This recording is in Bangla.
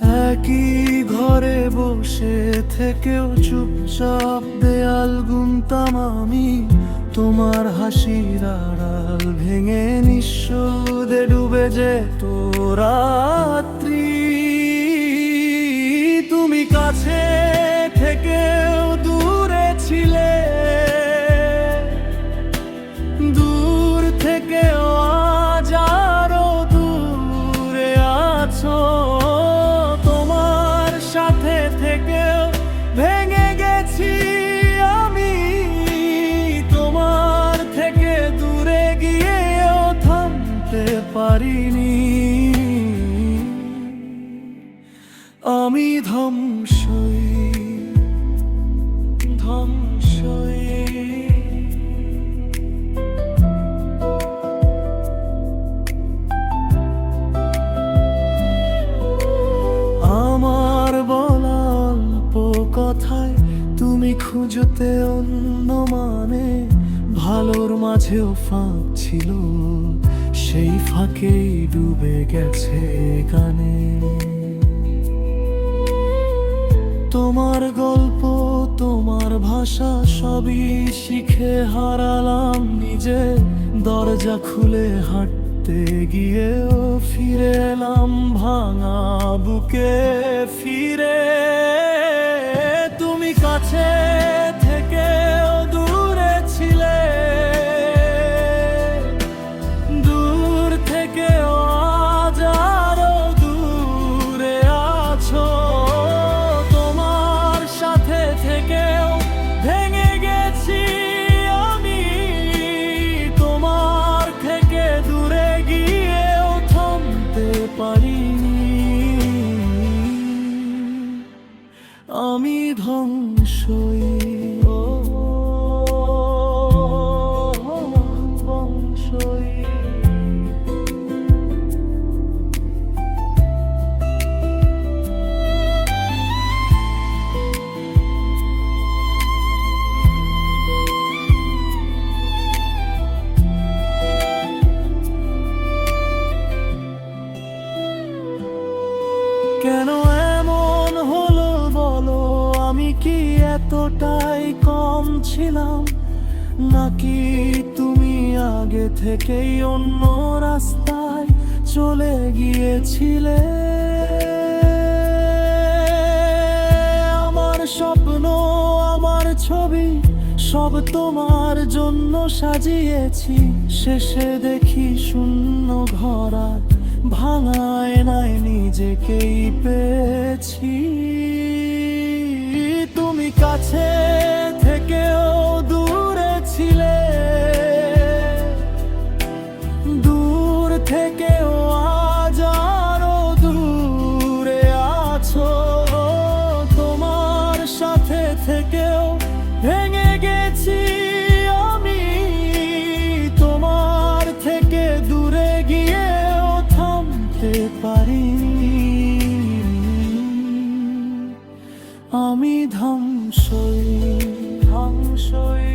একই ঘরে বসে থেকেও চুপচাপ দেয়াল গুনতাম আমি, তোমার হাসির আড়াল ভেঙে নিঃশব্দে ডুবে যেত রাত্রি। তুমি কাছে থেকেও দূরে ছিলে, দূর থেকেও আজ আরো দূরে আছো। তোমার সাথে থেকেও ভেঙে গেছি আমি, তোমার থেকে দূরে গিয়েও থামতে পারিনি। আমি ধ্বংসই ধ্বংসই। আমার বলা অল্প কথায় তুমি খুঁজতে অন্য মানে, ভালোর মাঝেও ফাঁক ছিল, সেই ফাঁকেই ডুবে গেছে গানে। তোমার গল্প তোমার ভাষা সবই শিখে হারালাম নিজে, দরজা খুলে হাঁটতে গিয়েও ফিরে এলাম ভাঙা বুকে ফিরে। তুমি কাছে থেকেও দূরে ছিলে, দূর থেকেও আজ আরো দূরে আছো। তোমার সাথে থেকেও ভেঙে গেছি আমি, তোমার থেকে দূরে গিয়েও থামতে পারিনি। আমি ধ্বংসই ধ্বংসই। কেন এমন হলো বলো, আমি কি এতটাই কম ছিলাম, নাকি তুমি আগে থেকেই অন্য রাস্তায় চলে গিয়েছিলে? আমার স্বপ্ন আমার ছবি সব তোমার জন্য সাজিয়েছি, শেষে দেখি শূন্য ঘর আর ভাঙা আয়নায় নিজেকেই পেয়েছি। তুমি কাছে থেকেও দূরে ছিলে, দূর থেকেও আজ আরো দূরে আছো। তোমার সাথে থেকেও ভেঙে গেছি আমি, তোমার থেকে দূরে গিয়েও থামতে পারিনি। আমি ধ্বংসই ধ্বংসই।